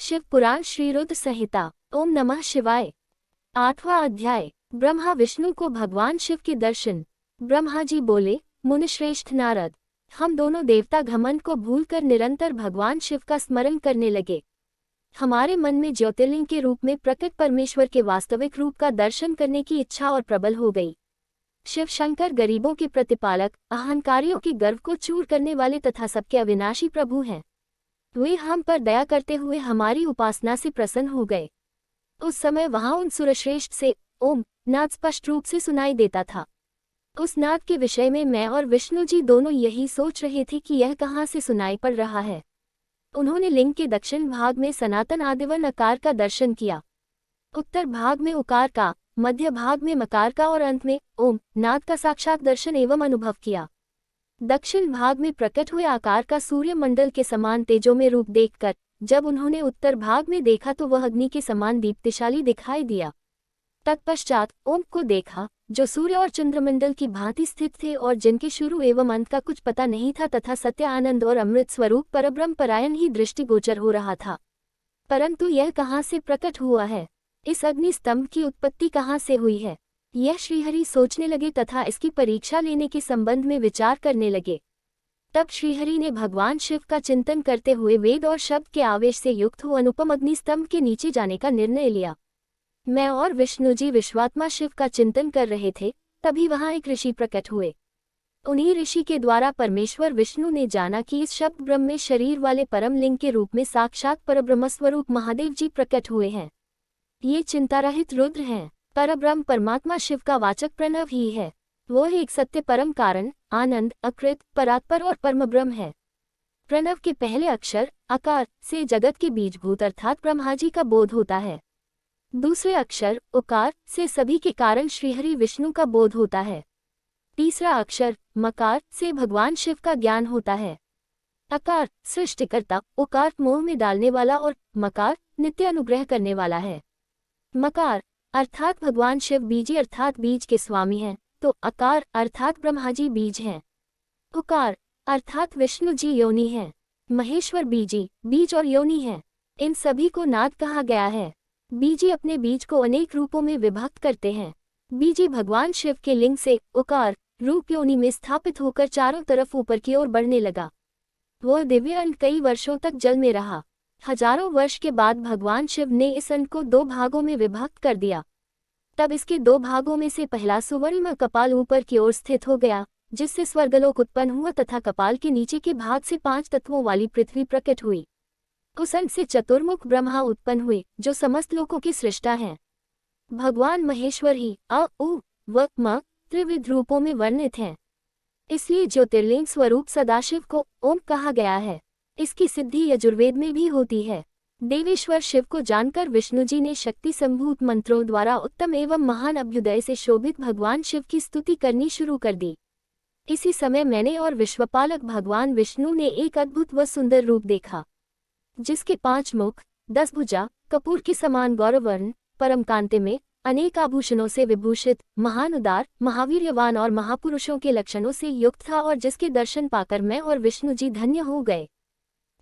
शिव पुराण श्री रुद्र संहिता। ओम नमः शिवाय। 8वां अध्याय। ब्रह्मा विष्णु को भगवान शिव के दर्शन। ब्रह्मा जी बोले, मुनिश्रेष्ठ नारद, हम दोनों देवता घमंड को भूलकर निरंतर भगवान शिव का स्मरण करने लगे। हमारे मन में ज्योतिर्लिंग के रूप में प्रकट परमेश्वर के वास्तविक रूप का दर्शन करने की इच्छा और प्रबल हो गई। शिव शंकर गरीबों के प्रतिपालक, अहंकारियों के गर्व को चूर करने वाले तथा सबके अविनाशी प्रभु हैं। वे हम पर दया करते हुए हमारी उपासना से प्रसन्न हो गए। उस समय वहां उन सुरश्रेष्ठ से ओम नाद स्पष्ट रूप से सुनाई देता था। उस नाद के विषय में मैं और विष्णु जी दोनों यही सोच रहे थे कि यह कहाँ से सुनाई पड़ रहा है। उन्होंने लिंग के दक्षिण भाग में सनातन आदिवर्ण आकार का दर्शन किया, उत्तर भाग में उकार का, मध्य भाग में मकार का और अंत में ओम नाद का साक्षात दर्शन एवं अनुभव किया। दक्षिण भाग में प्रकट हुए आकार का सूर्य मंडल के समान तेजोमय रूप देखकर जब उन्होंने उत्तर भाग में देखा तो वह अग्नि के समान दीप्तिशाली दिखाई दिया। तत्पश्चात ओम को देखा, जो सूर्य और चंद्रमंडल की भांति स्थित थे और जिनके शुरू एवं अंत का कुछ पता नहीं था, तथा सत्य आनंद और अमृत स्वरूप परब्रह्म परायण ही दृष्टिगोचर हो रहा था। परंतु यह कहाँ से प्रकट हुआ है? इस अग्नि स्तंभ की उत्पत्ति कहाँ से हुई है? यह श्रीहरि सोचने लगे तथा इसकी परीक्षा लेने के संबंध में विचार करने लगे। तब श्रीहरि ने भगवान शिव का चिंतन करते हुए वेद और शब्द के आवेश से युक्त हो अनुपम अग्नि स्तंभ के नीचे जाने का निर्णय लिया। मैं और विष्णु जी विश्वात्मा शिव का चिंतन कर रहे थे, तभी वहां एक ऋषि प्रकट हुए। उन्हीं ऋषि के द्वारा परमेश्वर विष्णु ने जाना कि इस शब्द ब्रह्म में शरीर वाले परम लिंग के रूप में साक्षात परब्रह्म स्वरूप महादेव जी प्रकट हुए हैं। ये चिंतारहित रुद्र हैं। परब्रह्म परमात्मा शिव का वाचक प्रणव ही है। वो एक सत्य परम कारण, आनंद, अकृत, परात्पर और परम ब्रह्म है। प्रणव के पहले अक्षर अकार से जगत के बीजभूत अर्थात ब्रह्मा जी का बोध होता है। दूसरे अक्षर उकार से सभी के कारण श्रीहरि विष्णु का बोध होता है। तीसरा अक्षर मकार से भगवान शिव का ज्ञान होता है। अकार सृष्टिकर्ता, उकार मोह में डालने वाला और मकार नित्य अनुग्रह करने वाला है। मकार अर्थात भगवान शिव बीजी अर्थात बीज के स्वामी हैं, तो अकार अर्थात ब्रह्मा जी बीज हैं। उकार अर्थात विष्णु जी योनि हैं। महेश्वर बीजी बीज और योनि हैं। इन सभी को नाद कहा गया है। बीजी अपने बीज को अनेक रूपों में विभक्त करते हैं। बीजी भगवान शिव के लिंग से उकार रूप योनि में स्थापित होकर चारों तरफ ऊपर की ओर बढ़ने लगा। वह दिव्य अंड कई वर्षों तक जल में रहा। हजारों वर्ष के बाद भगवान शिव ने इस अंड को दो भागों में विभक्त कर दिया। तब इसके दो भागों में से पहला सुवर्ण कपाल ऊपर की ओर स्थित हो गया, जिससे स्वर्गलोक उत्पन्न हुआ तथा कपाल के नीचे के भाग से 5 तत्वों वाली पृथ्वी प्रकट हुई। उस अंड से चतुर्मुख ब्रह्मा उत्पन्न हुए, जो समस्त लोकों की सृष्टा हैं। भगवान महेश्वर ही अ उ व म त्रिविध रूपों में वर्णित हैं। इसलिए ज्योतिर्लिंग स्वरूप सदाशिव को ओम कहा गया है। इसकी सिद्धि यजुर्वेद में भी होती है। देवेश्वर शिव को जानकर विष्णु जी ने शक्ति संभूत मंत्रों द्वारा उत्तम एवं महान अभ्युदय से शोभित भगवान शिव की स्तुति करनी शुरू कर दी। इसी समय मैंने और विश्वपालक भगवान विष्णु ने एक अद्भुत व सुंदर रूप देखा, जिसके 5 मुख, 10 भुजा, कपूर के समान गौरवर्ण, परम कांति में, अनेक आभूषणों से विभूषित, महान उदार, महावीर्यवान और महापुरुषों के लक्षणों से युक्त था, और जिसके दर्शन पाकर मैं और विष्णु जी धन्य हो गए।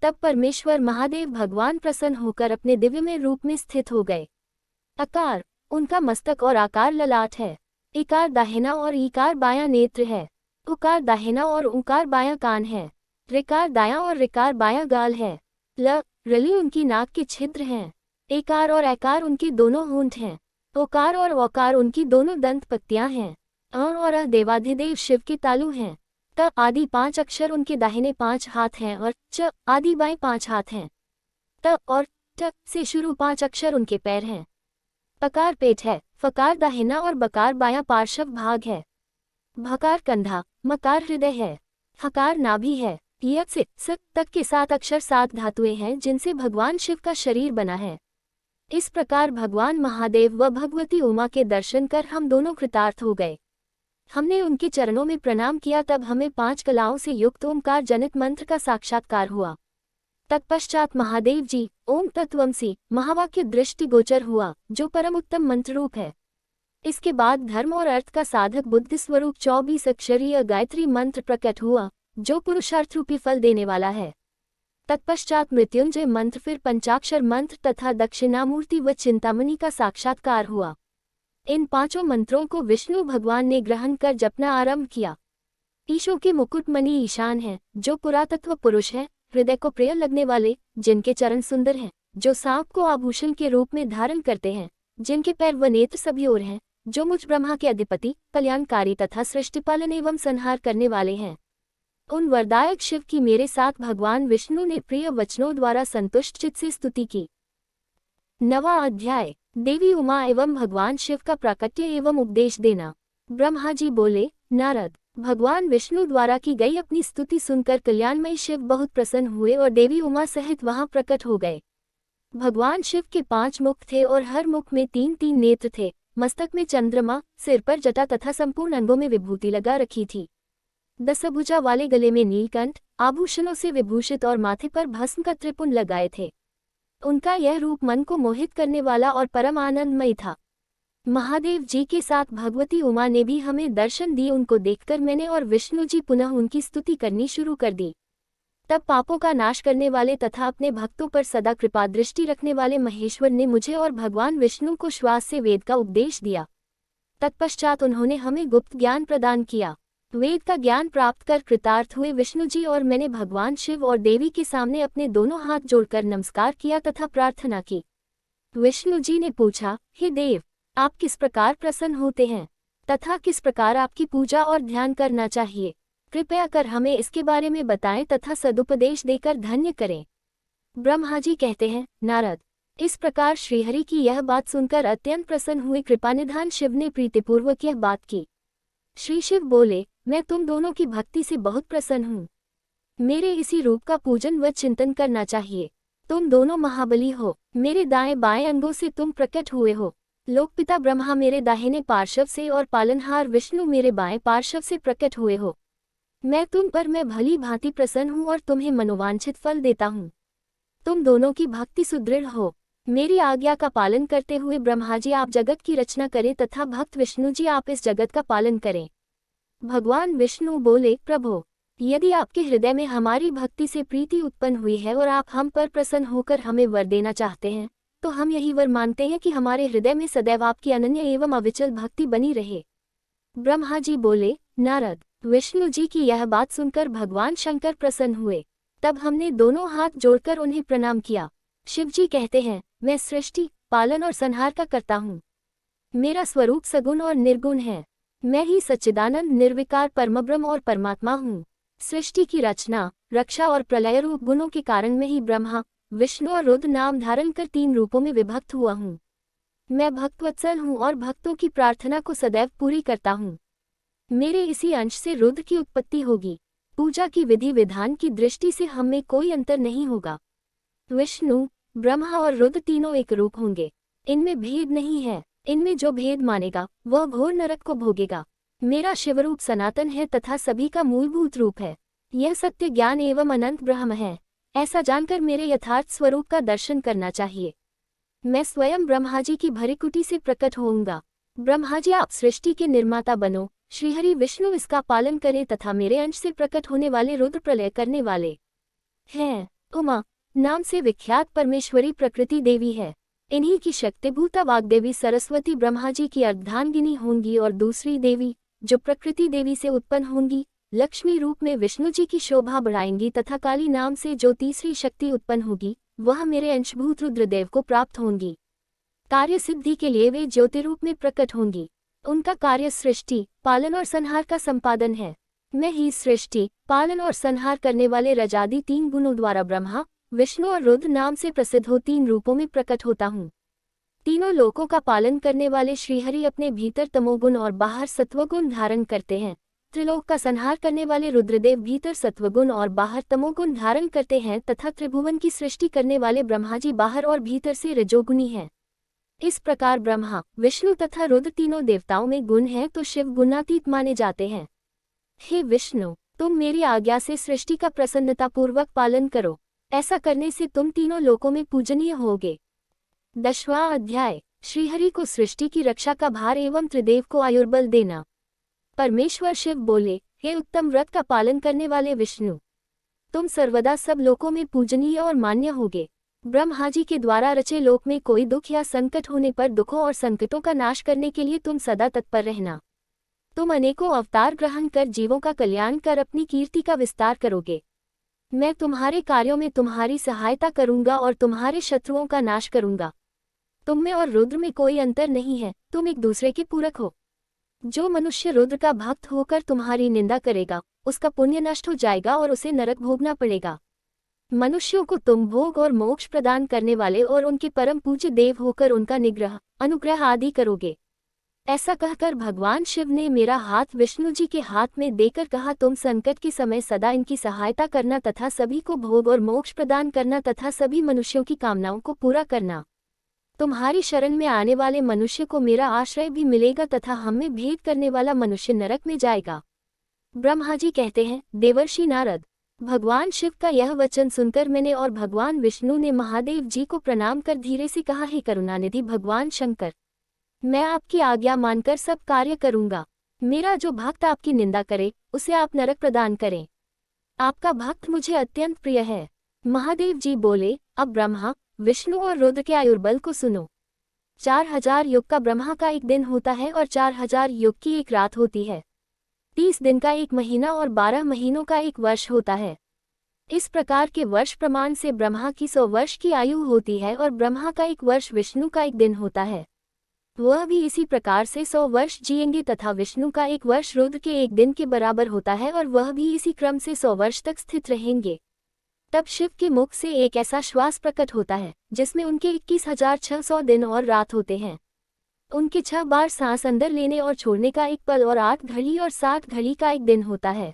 तब परमेश्वर महादेव भगवान प्रसन्न होकर अपने दिव्यमय रूप में स्थित हो गए। अकार उनका मस्तक और आकार ललाट है। इकार दाहिना और ईकार बायां नेत्र है। उकार दाहिना और ऊकार बायां कान है। ऋकार दायां और ऋकार बायां गाल है। ल रली उनकी नाक के छिद्र हैं। एकार और ऐकार उनके दोनों होंठ हैं। ओकार और वकार उनकी दोनों दंत पत्तियां हैं। और अ देवाधिदेव शिव के तालु हैं। त आदि 5 अक्षर उनके दाहिने 5 हाथ हैं और च आदि बाएं 5 हाथ हैं। त और ट से शुरू 5 अक्षर उनके पैर हैं। पकार पेट है, फकार दाहिना और बकार बायां पार्श्व भाग है। भकार कंधा, मकार हृदय है। हकार नाभि है। यक से स तक के 7 अक्षर 7 धातुएं हैं, जिनसे भगवान शिव का शरीर बना है। इस प्रकार भगवान महादेव व भगवती उमा के दर्शन कर हम दोनों कृतार्थ हो गए। हमने उनके चरणों में प्रणाम किया, तब हमें 5 कलाओं से युक्त ओमकार जनित मंत्र का साक्षात्कार हुआ। तत्पश्चात महादेव जी ओम तत्वमसि महावाक्य दृष्टिगोचर हुआ, जो परम उत्तम मंत्र रूप है। इसके बाद धर्म और अर्थ का साधक बुद्धि स्वरूप 24 अक्षरीय गायत्री मंत्र प्रकट हुआ, जो पुरुषार्थ रूपी फल देने वाला है। तत्पश्चात मृत्युंजय मंत्र, फिर पंचाक्षर मंत्र तथा दक्षिणामूर्ति व चिंतामणि का साक्षात्कार हुआ। इन 5 मंत्रों को विष्णु भगवान ने ग्रहण कर जपना आरंभ किया। ईशो के मुकुटमणि ईशान है, जो पुरातत्व पुरुष है, हृदय को प्रिय लगने वाले, जिनके चरण सुंदर हैं, जो सांप को आभूषण के रूप में धारण करते हैं, जिनके पैर व नेत्र सभी ओर हैं, जो मुझ ब्रह्मा के अधिपति, कल्याणकारी तथा सृष्टिपालन एवं संहार करने वाले हैं। उन वरदायक शिव की मेरे साथ भगवान विष्णु ने प्रिय वचनों द्वारा संतुष्ट चित्त से स्तुति की। 9वां अध्याय, देवी उमा एवं भगवान शिव का प्राकट्य एवं उपदेश देना। ब्रह्मा जी बोले, नारद, भगवान विष्णु द्वारा की गई अपनी स्तुति सुनकर कल्याणमय शिव बहुत प्रसन्न हुए और देवी उमा सहित वहां प्रकट हो गए। भगवान शिव के 5 मुख थे और हर मुख में 3-3 नेत्र थे। मस्तक में चंद्रमा, सिर पर जटा तथा संपूर्ण अंगों में विभूति लगा रखी थी। 10 भुजा वाले गले में नीलकंठ, आभूषणों से विभूषित और माथे पर भस्म का त्रिपुंड लगाए थे। उनका यह रूप मन को मोहित करने वाला और परम आनंदमय था। महादेव जी के साथ भगवती उमा ने भी हमें दर्शन दिए। उनको देखकर मैंने और विष्णु जी पुनः उनकी स्तुति करनी शुरू कर दी। तब पापों का नाश करने वाले तथा अपने भक्तों पर सदा कृपा दृष्टि रखने वाले महेश्वर ने मुझे और भगवान विष्णु को श्वास से वेद का उपदेश दिया। तत्पश्चात उन्होंने हमें गुप्त ज्ञान प्रदान किया। वेद का ज्ञान प्राप्त कर कृतार्थ हुए विष्णु जी और मैंने भगवान शिव और देवी के सामने अपने दोनों हाथ जोड़कर नमस्कार किया तथा प्रार्थना की। विष्णु जी ने पूछा, हे देव, आप किस प्रकार प्रसन्न होते हैं तथा किस प्रकार आपकी पूजा और ध्यान करना चाहिए? कृपया कर हमें इसके बारे में बताएं तथा सदुपदेश देकर धन्य करें। ब्रह्मा जी कहते हैं, नारद, इस प्रकार श्रीहरि की यह बात सुनकर अत्यंत प्रसन्न हुए कृपानिधान शिव ने प्रीतिपूर्वक यह बात की। श्री शिव बोले, मैं तुम दोनों की भक्ति से बहुत प्रसन्न हूँ। मेरे इसी रूप का पूजन व चिंतन करना चाहिए। तुम दोनों महाबली हो, मेरे दाएं बाएं अंगों से तुम प्रकट हुए हो। लोकपिता ब्रह्मा मेरे दाहिने पार्श्व से और पालनहार विष्णु मेरे बाएं पार्श्व से प्रकट हुए हो। मैं तुम पर मैं भली भांति प्रसन्न हूँ और तुम्हें मनोवांछित फल देता हूँ। तुम दोनों की भक्ति सुदृढ़ हो। मेरी आज्ञा का पालन करते हुए ब्रह्मा जी आप जगत की रचना करें तथा भक्त विष्णु जी आप इस जगत का पालन करें। भगवान विष्णु बोले, प्रभो, यदि आपके हृदय में हमारी भक्ति से प्रीति उत्पन्न हुई है और आप हम पर प्रसन्न होकर हमें वर देना चाहते हैं, तो हम यही वर मांगते हैं कि हमारे हृदय में सदैव आपकी अनन्य एवं अविचल भक्ति बनी रहे। ब्रह्मा जी बोले, नारद, विष्णु जी की यह बात सुनकर भगवान शंकर प्रसन्न हुए। तब हमने दोनों हाथ जोड़कर उन्हें प्रणाम किया। शिव जी कहते हैं, मैं सृष्टि, पालन और संहार का करता हूँ। मेरा स्वरूप सगुण और निर्गुण है। मैं ही सच्चिदानंद निर्विकार परमब्रह्म और परमात्मा हूँ। सृष्टि की रचना, रक्षा और प्रलय रूप गुणों के कारण मैं ही ब्रह्मा, विष्णु और रुद्र नाम धारण कर 3 रूपों में विभक्त हुआ हूँ। मैं भक्तवत्सल हूँ और भक्तों की प्रार्थना को सदैव पूरी करता हूँ। मेरे इसी अंश से रुद्र की उत्पत्ति होगी। पूजा की विधि विधान की दृष्टि से हम में कोई अंतर नहीं होगा। विष्णु, ब्रह्मा और रुद्र तीनों एक रूप होंगे। इनमें भेद नहीं है। इनमें जो भेद मानेगा वह घोर नरक को भोगेगा। मेरा शिवरूप सनातन है तथा सभी का मूलभूत रूप है। यह सत्य ज्ञान एवं अनंत ब्रह्म है। ऐसा जानकर मेरे यथार्थ स्वरूप का दर्शन करना चाहिए। मैं स्वयं ब्रह्मा जी की भृकुटी से प्रकट होऊंगा। ब्रह्मा जी आप सृष्टि के निर्माता बनो। श्रीहरि विष्णु इसका पालन करें तथा मेरे अंश से प्रकट होने वाले रुद्र प्रलय करने वाले हैं। उमा नाम से विख्यात परमेश्वरी प्रकृति देवी है। इन्हीं की शक्तिभूता वाग्देवी सरस्वती ब्रह्मा जी की अर्धांगिनी होंगी और दूसरी देवी जो प्रकृति देवी से उत्पन्न होंगी लक्ष्मी रूप में विष्णु जी की शोभा बढ़ाएंगी तथा काली नाम से जो तीसरी शक्ति उत्पन्न होगी वह मेरे अंशभूत रुद्रदेव को प्राप्त होंगी। कार्य सिद्धि के लिए वे ज्योतिरूप में प्रकट होंगी। उनका कार्य सृष्टि, पालन और संहार का संपादन है। मैं ही सृष्टि, पालन और संहार करने वाले रजादि 3 गुणों द्वारा ब्रह्मा, विष्णु और रुद्र नाम से प्रसिद्ध हो 3 रूपों में प्रकट होता हूँ। तीनों लोकों का पालन करने वाले श्रीहरि अपने भीतर तमोगुण और बाहर सत्वगुण धारण करते हैं। त्रिलोक का संहार करने वाले रुद्रदेव भीतर सत्वगुण और बाहर तमोगुण धारण करते हैं तथा त्रिभुवन की सृष्टि करने वाले ब्रह्मा जी बाहर और भीतर से रजोगुणी हैं। इस प्रकार ब्रह्मा, विष्णु तथा रुद्र तीनों देवताओं में गुण हैं तो शिव गुणातीत माने जाते हैं। हे विष्णु, तुम मेरी आज्ञा से सृष्टि का प्रसन्नतापूर्वक पालन करो। ऐसा करने से तुम तीनों लोकों में पूजनीय होगे। 10वां अध्याय, श्रीहरि को सृष्टि की रक्षा का भार एवं त्रिदेव को आयुर्बल देना। परमेश्वर शिव बोले, हे उत्तम व्रत का पालन करने वाले विष्णु, तुम सर्वदा सब लोकों में पूजनीय और मान्य होगे। ब्रह्मा जी के द्वारा रचे लोक में कोई दुख या संकट होने पर दुखों और संकटों का नाश करने के लिए तुम सदा तत्पर रहना। तुम अनेकों अवतार ग्रहण कर जीवों का कल्याण कर अपनी कीर्ति का विस्तार करोगे। मैं तुम्हारे कार्यों में तुम्हारी सहायता करूंगा और तुम्हारे शत्रुओं का नाश करूंगा। तुम में और रुद्र में कोई अंतर नहीं है, तुम एक दूसरे के पूरक हो। जो मनुष्य रुद्र का भक्त होकर तुम्हारी निंदा करेगा, उसका पुण्य नष्ट हो जाएगा और उसे नरक भोगना पड़ेगा। मनुष्यों को तुम भोग और मोक्ष प्रदान करने वाले और उनके परम पूज्य देव होकर उनका निग्रह, अनुग्रह आदि करोगे। ऐसा कहकर भगवान शिव ने मेरा हाथ विष्णु जी के हाथ में देकर कहा, तुम संकट के समय सदा इनकी सहायता करना तथा सभी को भोग और मोक्ष प्रदान करना तथा सभी मनुष्यों की कामनाओं को पूरा करना। तुम्हारी शरण में आने वाले मनुष्य को मेरा आश्रय भी मिलेगा तथा हमें भेद करने वाला मनुष्य नरक में जाएगा। ब्रह्मा जी कहते हैं, देवर्षि नारद, भगवान शिव का यह वचन सुनकर मैंने और भगवान विष्णु ने महादेव जी को प्रणाम कर धीरे से कहा, हे करुणानिधि भगवान शंकर, मैं आपकी आज्ञा मानकर सब कार्य करूंगा। मेरा जो भक्त आपकी निंदा करे उसे आप नरक प्रदान करें। आपका भक्त मुझे अत्यंत प्रिय है। महादेव जी बोले, अब ब्रह्मा विष्णु और रुद्र के आयुर्बल को सुनो। 4000 युग का ब्रह्मा का एक दिन होता है और 4000 युग की एक रात होती है। 30 दिन का एक महीना और 12 महीनों का एक वर्ष होता है। इस प्रकार के वर्ष प्रमाण से ब्रह्मा की 100 वर्ष की आयु होती है और ब्रह्मा का एक वर्ष विष्णु का एक दिन होता है। वह भी इसी प्रकार से 100 वर्ष जिएंगे तथा विष्णु का एक वर्ष रुद्र के एक दिन के बराबर होता है और वह भी इसी क्रम से 100 वर्ष तक स्थित रहेंगे। तब शिव के मुख से एक ऐसा श्वास प्रकट होता है जिसमें उनके 21,600 दिन और रात होते हैं। उनके 6 बार सांस अंदर लेने और छोड़ने का एक पल और 8 घड़ी और 60 घड़ी का एक दिन होता है।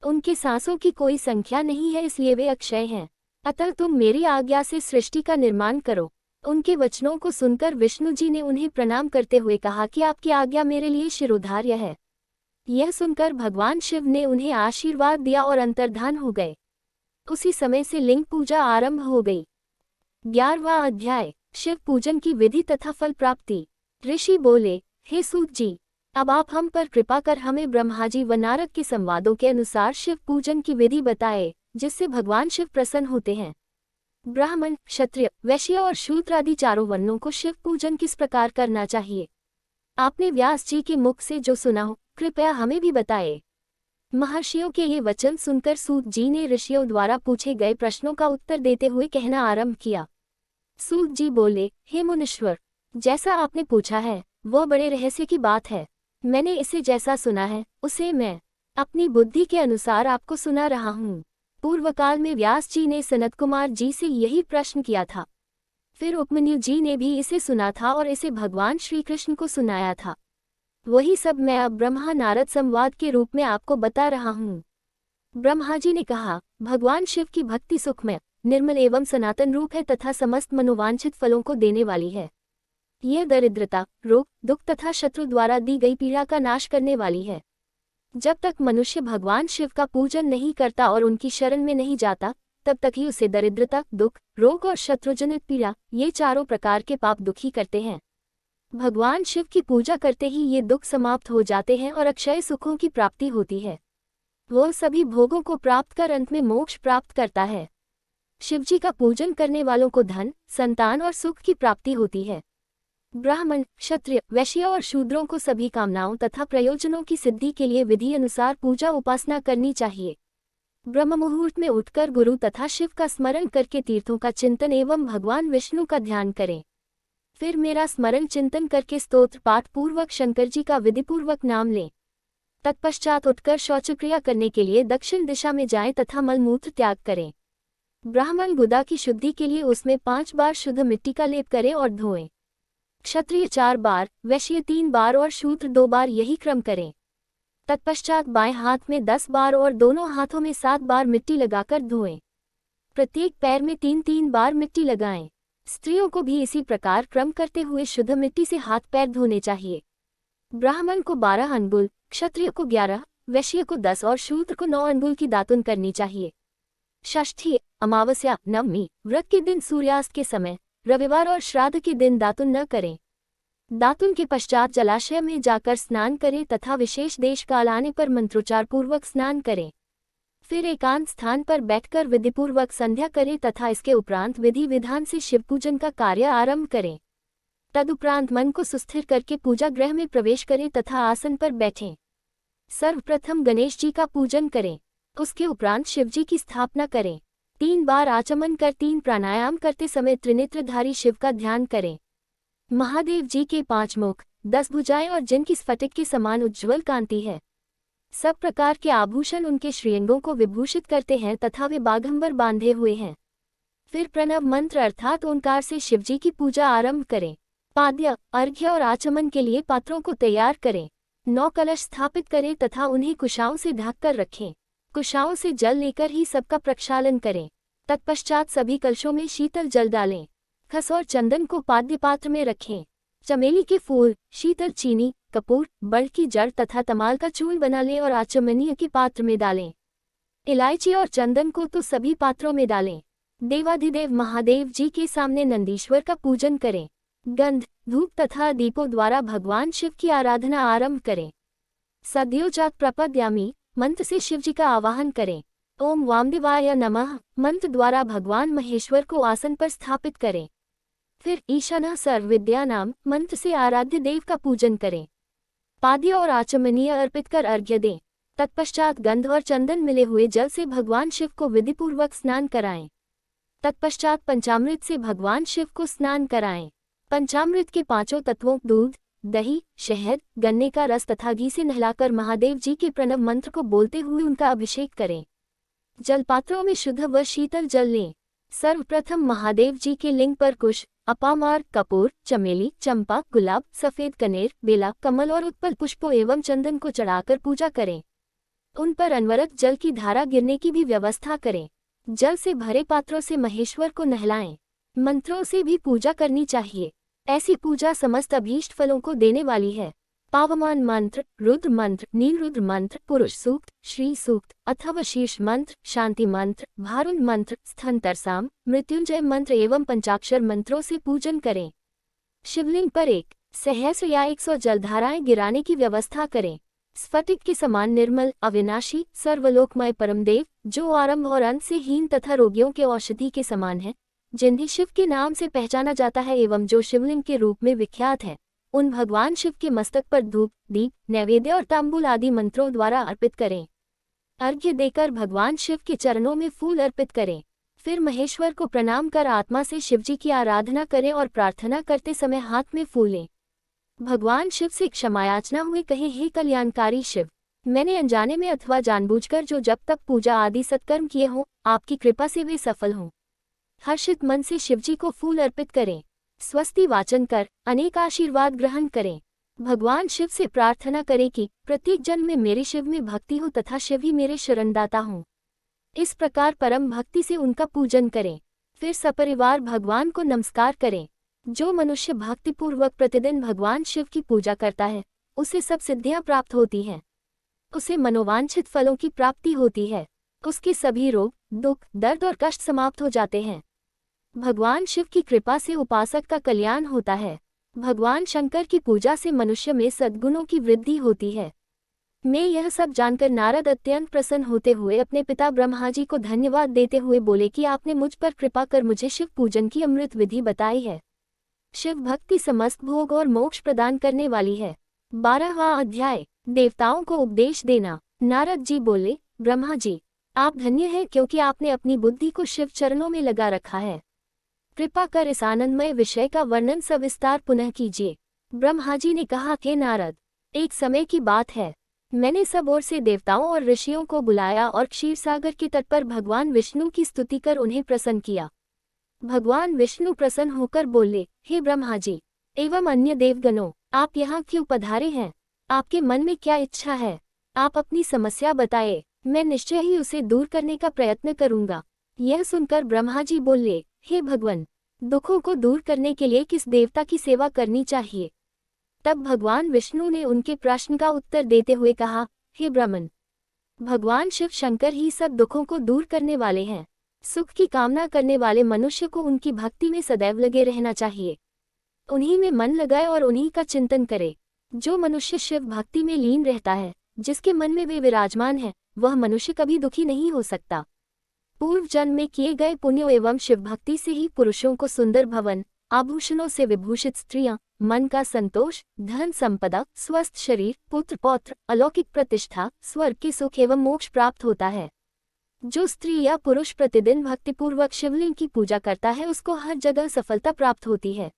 उनके सांसों की कोई संख्या नहीं है, इसलिए वे अक्षय हैं। अतः तुम मेरी आज्ञा से सृष्टि का निर्माण करो। उनके वचनों को सुनकर विष्णु जी ने उन्हें प्रणाम करते हुए कहा कि आपकी आज्ञा मेरे लिए शिरोधार्य है। यह सुनकर भगवान शिव ने उन्हें आशीर्वाद दिया और अंतर्धान हो गए। उसी समय से लिंग पूजा आरंभ हो गई। 11वां अध्याय, शिव पूजन की विधि तथा फल प्राप्ति। ऋषि बोले, हे सूत जी, अब आप हम पर कृपा कर हमें ब्रह्मा जी व नारद के संवादों के अनुसार शिव पूजन की विधि बताए, जिससे भगवान शिव प्रसन्न होते हैं। ब्राह्मण, क्षत्रिय, वैश्य और शूद्र आदि चारों वर्णों को शिव पूजन किस प्रकार करना चाहिए? आपने व्यास जी के मुख से जो सुना हो, कृपया हमें भी बताए। महर्षियों के ये वचन सुनकर सूत जी ने ऋषियों द्वारा पूछे गए प्रश्नों का उत्तर देते हुए कहना आरंभ किया। सूत जी बोले, हे मुनीश्वर, जैसा आपने पूछा है वह बड़े रहस्य की बात है। मैंने इसे जैसा सुना है उसे मैं अपनी बुद्धि के अनुसार आपको सुना रहा हूँ। पूर्व काल में व्यास जी ने सनत कुमार जी से यही प्रश्न किया था। फिर उपमन्यु जी ने भी इसे सुना था और इसे भगवान श्री कृष्ण को सुनाया था। वही सब मैं अब ब्रह्मा नारद संवाद के रूप में आपको बता रहा हूँ। ब्रह्मा जी ने कहा, भगवान शिव की भक्ति सुखमय, निर्मल एवं सनातन रूप है तथा समस्त मनोवांछित फलों को देने वाली है। यह दरिद्रता, रोग, दुख तथा शत्रु द्वारा दी गई पीड़ा का नाश करने वाली है। जब तक मनुष्य भगवान शिव का पूजन नहीं करता और उनकी शरण में नहीं जाता, तब तक ही उसे दरिद्रता, दुख, रोग और शत्रुजनित पीड़ा, ये चारों प्रकार के पाप दुखी करते हैं। भगवान शिव की पूजा करते ही ये दुख समाप्त हो जाते हैं और अक्षय सुखों की प्राप्ति होती है। वह सभी भोगों को प्राप्त कर अंत में मोक्ष प्राप्त करता है। शिवजी का पूजन करने वालों को धन, संतान और सुख की प्राप्ति होती है। ब्राह्मण, क्षत्रिय, वैश्य और शूद्रों को सभी कामनाओं तथा प्रयोजनों की सिद्धि के लिए विधि अनुसार पूजा उपासना करनी चाहिए। ब्रह्म मुहूर्त में उठकर गुरु तथा शिव का स्मरण करके तीर्थों का चिंतन एवं भगवान विष्णु का ध्यान करें। फिर मेरा स्मरण चिंतन करके स्तोत्र पाठ पूर्वक शंकर जी का विधिपूर्वक नाम लें। तत्पश्चात उठकर शौचक्रिया करने के लिए दक्षिण दिशा में जाएं तथा मलमूत्र त्याग करें। ब्राह्मण गुदा की शुद्धि के लिए उसमें 5 बार शुद्ध मिट्टी का लेप करें और धोएं। क्षत्रिय 4 बार, वैश्य 3 बार और शूद्र 2 बार यही क्रम करें। तत्पश्चात बाएं हाथ में 10 बार और दोनों हाथों में 7 बार मिट्टी लगाकर धोएं। प्रत्येक पैर में 3-3 बार मिट्टी लगाएं। स्त्रियों को भी इसी प्रकार क्रम करते हुए शुद्ध मिट्टी से हाथ पैर धोने चाहिए। ब्राह्मण को 12 अंगुल, क्षत्रिय को 11, वैश्य को 10 और शूद्र को 9 अंगुल की दातुन करनी चाहिए। षष्ठी, अमावस्या, नवमी, व्रत के दिन सूर्यास्त के समय, रविवार और श्राद्ध के दिन दातुन न करें। दातुन के पश्चात जलाशय में जाकर स्नान करें तथा विशेष देश काल आने पर मंत्रोच्चार पूर्वक स्नान करें। फिर एकांत स्थान पर बैठकर विधिपूर्वक संध्या करें तथा इसके उपरांत विधि विधान से शिव पूजन का कार्य आरंभ करें। तदुपरांत मन को सुस्थिर करके पूजा गृह में प्रवेश करें तथा आसन पर बैठें। सर्वप्रथम गणेश जी का पूजन करें, उसके उपरांत शिवजी की स्थापना करें। 3 बार आचमन कर 3 प्राणायाम करते समय त्रिनेत्रधारी शिव का ध्यान करें। महादेव जी के 5 मुख, 10 भुजाएं और जिनकी स्फटिक के समान उज्ज्वल कांति है। सब प्रकार के आभूषण उनके श्रीअंगों को विभूषित करते हैं तथा वे बाघंबर बांधे हुए हैं। फिर प्रणव मंत्र अर्थात ओंकार से शिवजी की पूजा आरंभ करें। पाद्य, अर्घ्य और आचमन के लिए पात्रों को तैयार करें। 9 कलश स्थापित करें तथा उन्हें कुशाओं से ढककर रखें। कुशाओं से जल लेकर ही सबका प्रक्षालन करें। तत्पश्चात सभी कलशों में शीतल जल डालें। खस और चंदन को पाद्य पात्र में रखें। चमेली के फूल, शीतल चीनी, कपूर, बड़ की जड़ तथा तमाल का चूर्ण बना लें और आचमनीय के पात्र में डालें। इलायची और चंदन को तो सभी पात्रों में डालें। देवाधिदेव महादेव जी के सामने नंदीश्वर का पूजन करें। गंध, धूप तथा दीपों द्वारा भगवान शिव की आराधना आरंभ करें। सद्योजात प्रपद्यामि मंत्र से शिवजी का आवाहन करें। ओम वामदेवाय नमः मंत्र द्वारा भगवान महेश्वर को आसन पर स्थापित करें। फिर ईशानः सर्वविद्यानाम मंत्र से आराध्य देव का पूजन करें। पाद्य और आचमनीय अर्पित कर अर्घ्य दें। तत्पश्चात गंध और चंदन मिले हुए जल से भगवान शिव को विधिपूर्वक स्नान कराएं। तत्पश्चात पंचामृत से भगवान शिव को स्नान कराएं। पंचामृत के 5 तत्वों दूध, दही, शहद, गन्ने का रस तथा घी से नहलाकर महादेव जी के प्रणव मंत्र को बोलते हुए उनका अभिषेक करें। जलपात्रों में शुद्ध व शीतल जल लें। सर्वप्रथम महादेव जी के लिंग पर कुश, अपामार, कपूर, चमेली, चंपा, गुलाब, सफेद कनेर, बेला, कमल और उत्पल पुष्पों एवं चंदन को चढ़ाकर पूजा करें। उन पर अनवरत जल की धारा गिरने की भी व्यवस्था करें। जल से भरे पात्रों से महेश्वर को नहलाएं। मंत्रों से भी पूजा करनी चाहिए। ऐसी पूजा समस्त अभीष्ट फलों को देने वाली है। पावमान मंत्र, रुद्र मंत्र, नीलरुद्र मंत्र, पुरुष सूक्त, श्री सूक्त अथवा शीर्ष मंत्र, शांति मंत्र, भारुण मंत्र, स्थंतरसाम, मृत्युंजय मंत्र एवं पंचाक्षर मंत्रों से पूजन करें। शिवलिंग पर 1 सहस्र या 100 जलधाराएं गिराने की व्यवस्था करें। स्फटिक के समान निर्मल, अविनाशी, सर्वलोकमय परमदेव, जो आरंभ और अंत से हीन तथा रोगियों के औषधि के समान है, जिन्हें शिव के नाम से पहचाना जाता है एवं जो शिवलिंग के रूप में विख्यात है, उन भगवान शिव के मस्तक पर धूप, दीप, नैवेद्य और तांबूल आदि मंत्रों द्वारा अर्पित करें। अर्घ्य देकर भगवान शिव के चरणों में फूल अर्पित करें। फिर महेश्वर को प्रणाम कर आत्मा से शिवजी की आराधना करें और प्रार्थना करते समय हाथ में फूल लें। भगवान शिव से क्षमायाचना हुए कहें, हे कल्याणकारी शिव, मैंने अनजाने में अथवा जानबूझकर जो जब तक पूजा आदि सत्कर्म किए हों, आपकी कृपा से वे सफल हों। हर्षित मन से शिवजी को फूल अर्पित करें। स्वस्ति वाचन कर अनेक आशीर्वाद ग्रहण करें। भगवान शिव से प्रार्थना करें कि प्रत्येक जन्म में मेरे शिव में भक्ति हो तथा शिव ही मेरे शरणदाता हों। इस प्रकार परम भक्ति से उनका पूजन करें। फिर सपरिवार भगवान को नमस्कार करें। जो मनुष्य भक्तिपूर्वक प्रतिदिन भगवान शिव की पूजा करता है, उसे सब सिद्धियां प्राप्त होती हैं। उसे मनोवांछित फलों की प्राप्ति होती है। उसके सभी रोग, दुख, दर्द और कष्ट समाप्त हो जाते हैं। भगवान शिव की कृपा से उपासक का कल्याण होता है। भगवान शंकर की पूजा से मनुष्य में सद्गुणों की वृद्धि होती है। मैं यह सब जानकर नारद अत्यंत प्रसन्न होते हुए अपने पिता ब्रह्मा जी को धन्यवाद देते हुए बोले कि आपने मुझ पर कृपा कर मुझे शिव पूजन की अमृत विधि बताई है। शिव भक्ति समस्त भोग और मोक्ष प्रदान करने वाली है। 12वां अध्याय, देवताओं को उपदेश देना। नारद जी बोले, ब्रह्मा जी, आप धन्य हैं क्योंकि आपने अपनी बुद्धि को शिव चरणों में लगा रखा है। कृपा कर इस आनंदमय विषय का वर्णन सविस्तार पुनः कीजिए। ब्रह्मा जी ने कहा, हे नारद, एक समय की बात है, मैंने सब ओर से देवताओं और ऋषियों को बुलाया और क्षीरसागर के तट पर भगवान विष्णु की स्तुति कर उन्हें प्रसन्न किया। भगवान विष्णु प्रसन्न होकर बोले, हे ब्रह्मा जी एवं अन्य देवगणों, आप यहाँ क्यों पधारे हैं? आपके मन में क्या इच्छा है? आप अपनी समस्या बताए, मैं निश्चय ही उसे दूर करने का प्रयत्न करूंगा। यह सुनकर ब्रह्मा जी बोले, हे भगवान, दुखों को दूर करने के लिए किस देवता की सेवा करनी चाहिए? तब भगवान विष्णु ने उनके प्रश्न का उत्तर देते हुए कहा, हे ब्राह्मण, भगवान शिव शंकर ही सब दुखों को दूर करने वाले हैं। सुख की कामना करने वाले मनुष्य को उनकी भक्ति में सदैव लगे रहना चाहिए। उन्हीं में मन लगाए और उन्हीं का चिंतन करे। जो मनुष्य शिव भक्ति में लीन रहता है, जिसके मन में वे विराजमान है, वह मनुष्य कभी दुखी नहीं हो सकता। पूर्व जन्म में किए गए पुण्यों एवं शिव भक्ति से ही पुरुषों को सुंदर भवन, आभूषणों से विभूषित स्त्रियां, मन का संतोष, धन संपदा, स्वस्थ शरीर, पुत्र पौत्र, अलौकिक प्रतिष्ठा, स्वर्ग के सुख एवं मोक्ष प्राप्त होता है। जो स्त्री या पुरुष प्रतिदिन भक्तिपूर्वक शिवलिंग की पूजा करता है उसको हर जगह सफलता प्राप्त होती है।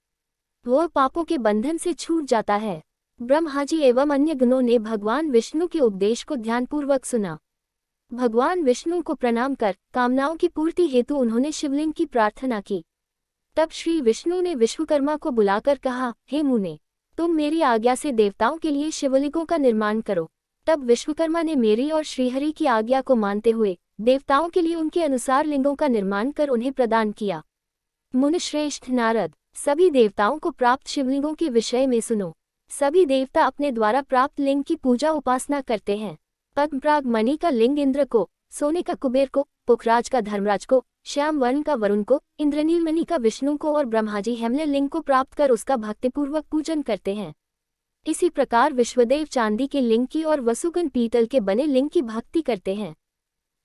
वह पापों के बंधन से छूट जाता है। ब्रह्मा जी एवं अन्य गणों ने भगवान विष्णु के उपदेश को ध्यानपूर्वक सुना। भगवान विष्णु को प्रणाम कर कामनाओं की पूर्ति हेतु उन्होंने शिवलिंग की प्रार्थना की। तब श्री विष्णु ने विश्वकर्मा को बुलाकर कहा, हे मुने, तुम मेरी आज्ञा से देवताओं के लिए शिवलिंगों का निर्माण करो। तब विश्वकर्मा ने मेरी और श्रीहरि की आज्ञा को मानते हुए देवताओं के लिए उनके अनुसार लिंगों का निर्माण कर उन्हें प्रदान किया। मुनिश्रेष्ठ नारद, सभी देवताओं को प्राप्त शिवलिंगों के विषय में सुनो। सभी देवता अपने द्वारा प्राप्त लिंग की पूजा उपासना करते हैं। पद्मराग मणि का लिंग इंद्र को, सोने का कुबेर को, पुखराज का धर्मराज को, श्याम वर्ण का वरुण को, इंद्रनील मणि का विष्णु को और ब्रह्माजी हेमले लिंग को प्राप्त कर उसका भक्तिपूर्वक पूजन करते हैं। इसी प्रकार विश्वदेव चांदी के लिंग की और वसुगन पीतल के बने लिंग की भक्ति करते हैं।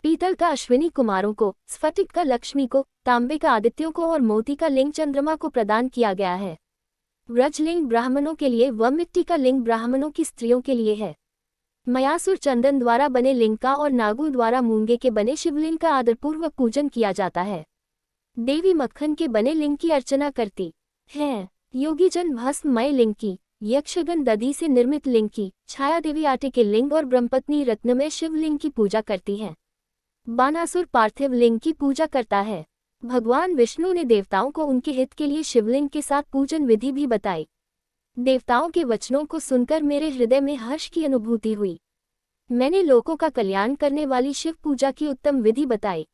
पीतल का अश्विनी कुमारों को, स्फटिक का लक्ष्मी को, तांबे का आदित्यों को और मोती का लिंग चंद्रमा को प्रदान किया गया है। व्रजलिंग ब्राह्मणों के लिए व मिट्टी का लिंग ब्राह्मणों की स्त्रियों के लिए है। मयासुर चंदन द्वारा बने लिंग का और नागुल द्वारा मूंगे के बने शिवलिंग का आदरपूर्वक पूजन किया जाता है। देवी मक्खन के बने लिंग की अर्चना करती हैं। योगी जन भस्ममय लिंग की, यक्षगण दधि से निर्मित लिंग की, छाया देवी आटे के लिंग और ब्रह्मपत्नी रत्नमय शिवलिंग की पूजा करती हैं। बानासुर पार्थिव लिंग की पूजा करता है। भगवान विष्णु ने देवताओं को उनके हित के लिए शिवलिंग के साथ पूजन विधि भी बताई। देवताओं के वचनों को सुनकर मेरे हृदय में हर्ष की अनुभूति हुई। मैंने लोगों का कल्याण करने वाली शिव पूजा की उत्तम विधि बताई।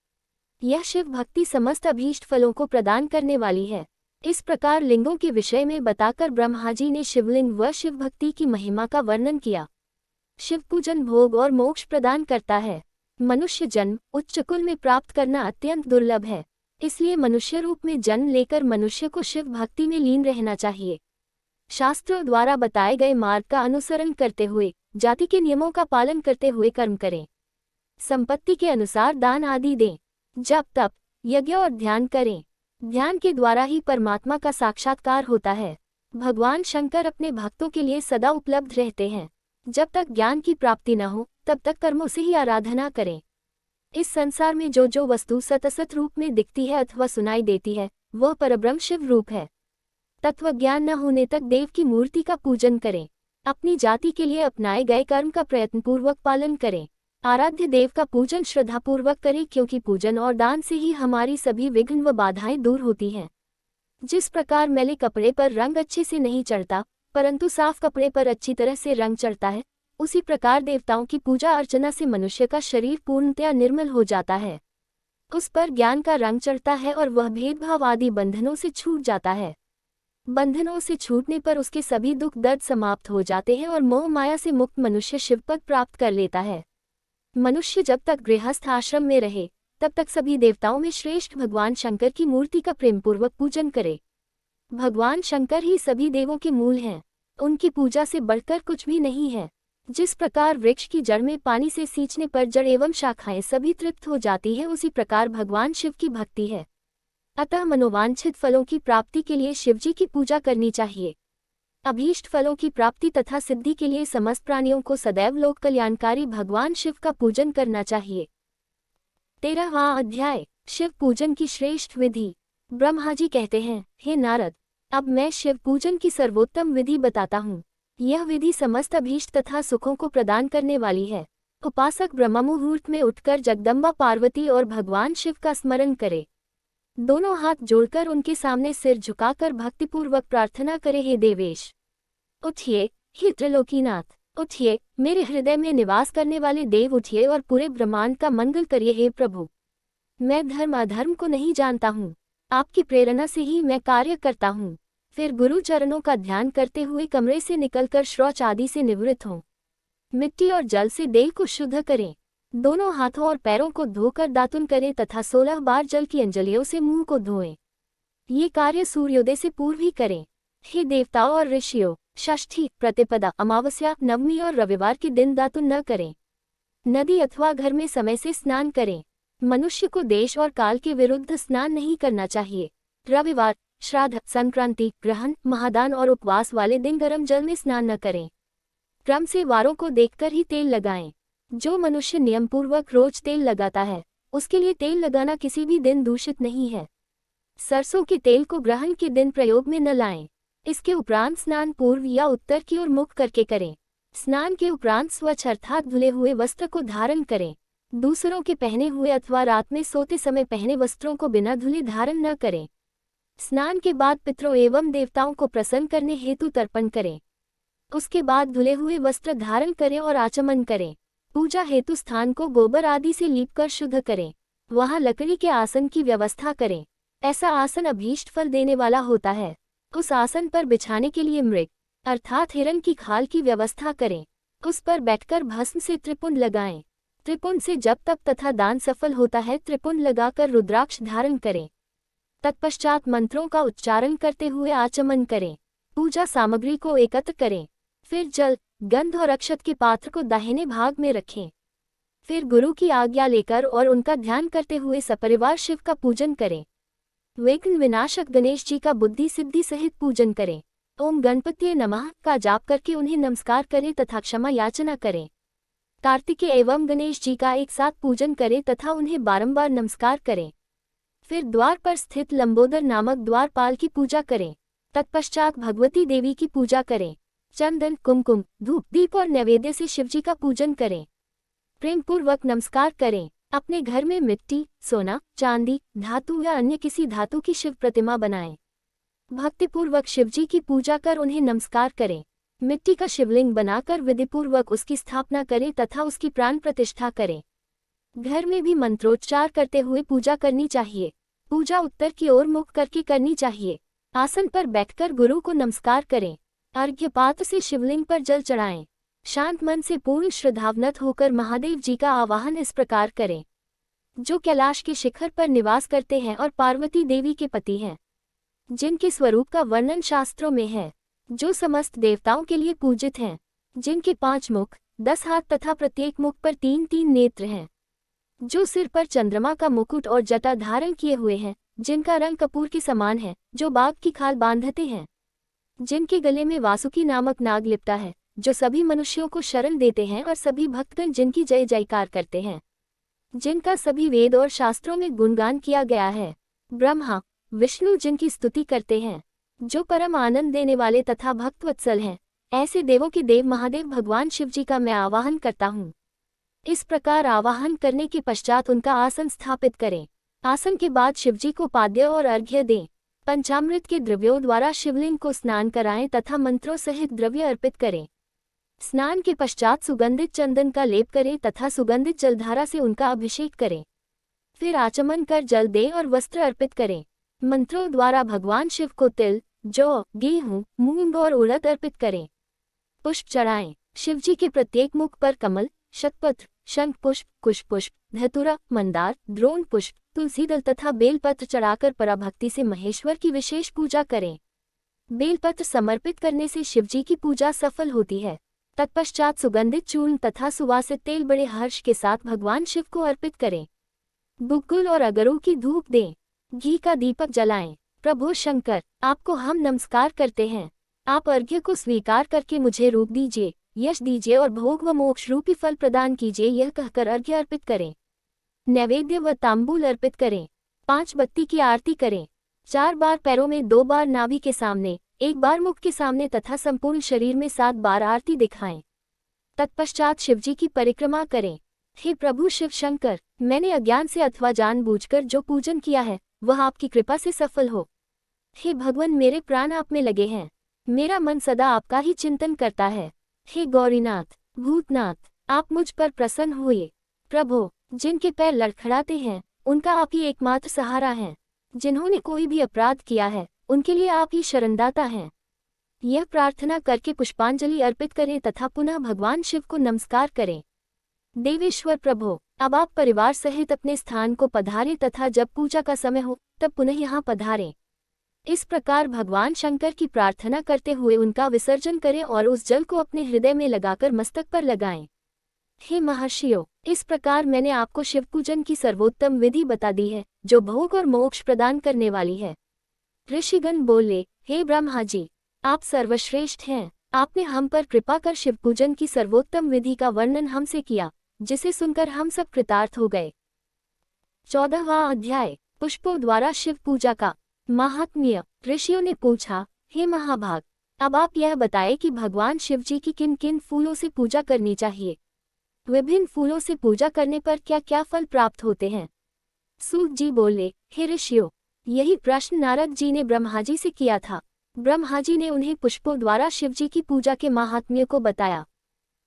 यह शिव भक्ति समस्त अभीष्ट फलों को प्रदान करने वाली है। इस प्रकार लिंगों के विषय में बताकर ब्रह्मा जी ने शिवलिंग व शिव भक्ति की महिमा का वर्णन किया। शिव पूजन भोग और मोक्ष प्रदान करता है। मनुष्य जन्म उच्च कुल में प्राप्त करना अत्यंत दुर्लभ है, इसलिए मनुष्य रूप में जन्म लेकर मनुष्य को शिव भक्ति में लीन रहना चाहिए। शास्त्रों द्वारा बताए गए मार्ग का अनुसरण करते हुए, जाति के नियमों का पालन करते हुए कर्म करें। संपत्ति के अनुसार दान आदि दें। जप तप यज्ञ और ध्यान करें। ध्यान के द्वारा ही परमात्मा का साक्षात्कार होता है। भगवान शंकर अपने भक्तों के लिए सदा उपलब्ध रहते हैं। जब तक ज्ञान की प्राप्ति न हो तब तक कर्मों से ही आराधना करें। इस संसार में जो जो वस्तु सतसत रूप में दिखती है अथवा सुनाई देती है वह परब्रह्म शिव रूप है। तत्व ज्ञान न होने तक देव की मूर्ति का पूजन करें। अपनी जाति के लिए अपनाए गए कर्म का प्रयत्नपूर्वक पालन करें। आराध्य देव का पूजन श्रद्धापूर्वक करें, क्योंकि पूजन और दान से ही हमारी सभी विघ्न व बाधाएं दूर होती हैं। जिस प्रकार मैले कपड़े पर रंग अच्छे से नहीं चढ़ता परंतु साफ कपड़े पर अच्छी तरह से रंग चढ़ता है, उसी प्रकार देवताओं की पूजा अर्चना से मनुष्य का शरीर पूर्णतया निर्मल हो जाता है। उस पर ज्ञान का रंग चढ़ता है और वह भेदभाव आदि बंधनों से छूट जाता है। बंधनों से छूटने पर उसके सभी दुख दर्द समाप्त हो जाते हैं और मोह माया से मुक्त मनुष्य शिवपद प्राप्त कर लेता है। मनुष्य जब तक गृहस्थ आश्रम में रहे तब तक सभी देवताओं में श्रेष्ठ भगवान शंकर की मूर्ति का प्रेमपूर्वक पूजन करे। भगवान शंकर ही सभी देवों के मूल हैं। उनकी पूजा से बढ़कर कुछ भी नहीं है। जिस प्रकार वृक्ष की जड़ में पानी से सींचने पर जड़ एवं शाखाएं सभी तृप्त हो जाती है, उसी प्रकार भगवान शिव की भक्ति है। अतः मनोवांछित फलों की प्राप्ति के लिए शिवजी की पूजा करनी चाहिए। अभीष्ट फलों की प्राप्ति तथा सिद्धि के लिए समस्त प्राणियों को सदैव लोक कल्याणकारी भगवान शिव का पूजन करना चाहिए। 13वां अध्याय, शिव पूजन की श्रेष्ठ विधि। ब्रह्मा जी कहते हैं, हे नारद, अब मैं शिव पूजन की सर्वोत्तम विधि बताता हूँ। यह विधि समस्त अभीष्ट तथा सुखों को प्रदान करने वाली है। उपासक ब्रह्ममुहूर्त में उठकर जगदम्बा पार्वती और भगवान शिव का स्मरण करे। दोनों हाथ जोड़कर उनके सामने सिर झुकाकर भक्तिपूर्वक प्रार्थना करे, हे देवेश उठिए, हे त्रिलोकीनाथ उठिए, मेरे हृदय में निवास करने वाले देव उठिए और पूरे ब्रह्मांड का मंगल करिए, हे प्रभु। मैं धर्म अधर्म को नहीं जानता हूँ, आपकी प्रेरणा से ही मैं कार्य करता हूँ। फिर गुरु चरणों का ध्यान करते हुए कमरे से निकलकर शौच आदि से निवृत्त हों। मिट्टी और जल से देह को शुद्ध करें। दोनों हाथों और पैरों को धोकर दातुन करें तथा 16 बार जल की अंजलियों से मुंह को धोएं। ये कार्य सूर्योदय से पूर्व ही करें। हे देवताओं और ऋषियों, षष्ठी, प्रतिपदा, अमावस्या, नवमी और रविवार के दिन दातुन न करें। नदी अथवा घर में समय से स्नान करें। मनुष्य को देश और काल के विरुद्ध स्नान नहीं करना चाहिए। रविवार, श्राद्ध, संक्रांति, ग्रहण, महादान और उपवास वाले दिन गर्म जल में स्नान न करें। क्रम से वारों को देखकर ही तेल लगाएं। जो मनुष्य नियमपूर्वक रोज तेल लगाता है, उसके लिए तेल लगाना किसी भी दिन दूषित नहीं है। सरसों के तेल को ग्रहण के दिन प्रयोग में न लाएं। इसके उपरांत स्नान पूर्व या उत्तर की ओर मुख करके करें। स्नान के उपरांत स्वच्छ अर्थात धुले हुए वस्त्र को धारण करें। दूसरों के पहने हुए अथवा रात में सोते समय पहने वस्त्रों को बिना धुले धारण न करें। स्नान के बाद पितरों एवं देवताओं को प्रसन्न करने हेतु तर्पण करें। उसके बाद धुले हुए वस्त्र धारण करें और आचमन करें। पूजा हेतु स्थान को गोबर आदि से लीपकर शुद्ध करें। वहां लकड़ी के आसन की व्यवस्था करें। ऐसा आसन अभीष्ट फल देने वाला होता है। उस आसन पर बिछाने के लिए मृग अर्थात हिरण की खाल की व्यवस्था करें। उस पर बैठकर भस्म से त्रिपुंड लगाएं। त्रिपुंड से जप तप तथा दान सफल होता है। त्रिपुंड लगाकर रुद्राक्ष धारण करें। तत्पश्चात मंत्रों का उच्चारण करते हुए आचमन करें। पूजा सामग्री को एकत्र करें। फिर जल, गंध और अक्षत के पात्र को दाहिने भाग में रखें। फिर गुरु की आज्ञा लेकर और उनका ध्यान करते हुए सपरिवार शिव का पूजन करें। विघ्न विनाशक गणेश जी का बुद्धि सिद्धि सहित पूजन करें। ओम गणपतिये नमः का जाप करके उन्हें नमस्कार करें तथा क्षमा याचना करें। कार्तिकेय एवं गणेश जी का एक साथ पूजन करें तथा उन्हें बारंबार नमस्कार करें। फिर द्वार पर स्थित लंबोदर नामक द्वारपाल की पूजा करें। तत्पश्चात भगवती देवी की पूजा करें। चंदन, कुमकुम, धूप, दीप और नैवेद्य से शिवजी का पूजन करें। प्रेम पूर्वक नमस्कार करें। अपने घर में मिट्टी, सोना, चांदी, धातु या अन्य किसी धातु की शिव प्रतिमा बनाएं। भक्तिपूर्वक शिवजी की पूजा कर उन्हें नमस्कार करें। मिट्टी का शिवलिंग बनाकर विधिपूर्वक उसकी स्थापना करें तथा उसकी प्राण प्रतिष्ठा करें। घर में भी मंत्रोच्चार करते हुए पूजा करनी चाहिए। पूजा उत्तर की ओर मुख करके करनी चाहिए। आसन पर बैठकर गुरु को नमस्कार करें। अर्घ्य पात्र से शिवलिंग पर जल चढ़ाएं। शांत मन से पूर्ण श्रद्धावनत होकर महादेव जी का आवाहन इस प्रकार करें। जो कैलाश के शिखर पर निवास करते हैं और पार्वती देवी के पति हैं, जिनके स्वरूप का वर्णन शास्त्रों में है, जो समस्त देवताओं के लिए पूजित हैं, जिनके 5 मुख, 10 हाथ तथा प्रत्येक मुख पर 3-3 नेत्र हैं, जो सिर पर चंद्रमा का मुकुट और जटा धारण किए हुए हैं, जिनका रंग कपूर के समान है, जो बाघ की खाल बांधते हैं, जिनके गले में वासुकी नामक नाग लिपटा है, जो सभी मनुष्यों को शरण देते हैं और सभी भक्तगण जिनकी जय जयकार करते हैं, जिनका सभी वेद और शास्त्रों में गुणगान किया गया है, ब्रह्मा विष्णु जिनकी स्तुति करते हैं, जो परम आनंद देने वाले तथा भक्तवत्सल हैं, ऐसे देवों के देव महादेव भगवान शिवजी का मैं आवाहन करता हूँ। इस प्रकार आवाहन करने के पश्चात उनका आसन स्थापित करें। आसन के बाद शिवजी को पाद्य और अर्घ्य दें। पंचामृत के द्रव्यों द्वारा शिवलिंग को स्नान कराएं तथा मंत्रों सहित द्रव्य अर्पित करें। स्नान के पश्चात सुगंधित चंदन का लेप करें तथा सुगंधित जलधारा से उनका अभिषेक करें। फिर आचमन कर जल दें और वस्त्र अर्पित करें। मंत्रों द्वारा भगवान शिव को तिल, जौ, गेहूं, मूंग और उड़द अर्पित करें। पुष्प चढ़ाएं। शिवजी के प्रत्येक मुख पर कमल, शतपत्र, शंख पुष्प, कुश पुष्प, धतूरा, मंदार, द्रोण पुष्प, तुलसी दल तथा बेलपत्र चढ़ाकर पराभक्ति से महेश्वर की विशेष पूजा करें। बेलपत्र समर्पित करने से शिवजी की पूजा सफल होती है। तत्पश्चात सुगंधित चूर्ण तथा सुवासित तेल बड़े हर्ष के साथ भगवान शिव को अर्पित करें। गुग्गुल और अगरों की धूप दें। घी का दीपक जलाएं। प्रभु शंकर, आपको हम नमस्कार करते हैं। आप अर्घ्य को स्वीकार करके मुझे रूप दीजिए, यश दीजिए और भोग व मोक्ष रूपी फल प्रदान कीजिए, यह कहकर अर्घ्य अर्पित करें। नैवेद्य व तांबूल अर्पित करें। 5 बत्ती की आरती करें। 4 बार पैरों में, 2 बार नाभि के सामने, 1 बार मुख के सामने तथा संपूर्ण शरीर में 7 बार आरती दिखाएं। तत्पश्चात शिवजी की परिक्रमा करें। हे प्रभु शिव शंकर, मैंने अज्ञान से अथवा जानबूझकर जो पूजन किया है वह आपकी कृपा से सफल हो। हे भगवान, मेरे प्राण आप में लगे हैं। मेरा मन सदा आपका ही चिंतन करता है। हे गौरीनाथ, भूतनाथ, आप मुझ पर प्रसन्न हुए। प्रभु, जिनके पैर लड़खड़ाते हैं उनका आप ही एकमात्र सहारा हैं। जिन्होंने कोई भी अपराध किया है उनके लिए आप ही शरणदाता हैं। यह प्रार्थना करके पुष्पांजलि अर्पित करें तथा पुनः भगवान शिव को नमस्कार करें। देवेश्वर प्रभु, अब आप परिवार सहित अपने स्थान को पधारें तथा जब पूजा का समय हो तब पुनः यहाँ पधारें। इस प्रकार भगवान शंकर की प्रार्थना करते हुए उनका विसर्जन करें और उस जल को अपने हृदय में लगाकर मस्तक पर लगाएं। हे महर्षियों, इस प्रकार मैंने आपको शिव पूजन की सर्वोत्तम विधि बता दी है, जो भोग और मोक्ष प्रदान करने वाली है। ऋषिगण बोले, हे ब्रह्मा जी, आप सर्वश्रेष्ठ हैं। आपने हम पर कृपा कर शिव पूजन की सर्वोत्तम विधि का वर्णन हमसे किया, जिसे सुनकर हम सब कृतार्थ हो गए। 14वां अध्याय, पुष्पों द्वारा शिव पूजा का महात्म्य। ऋषियों ने पूछा, हे महाभाग, अब आप यह बताएं कि भगवान शिव जी की किन किन फूलों से पूजा करनी चाहिए। विभिन्न फूलों से पूजा करने पर क्या क्या फल प्राप्त होते हैं। सूत जी बोले, हे ऋषियों, यही प्रश्न नारद जी ने ब्रह्मा जी से किया था। ब्रह्मा जी ने उन्हें पुष्पों द्वारा शिव जी की पूजा के महात्म्य को बताया।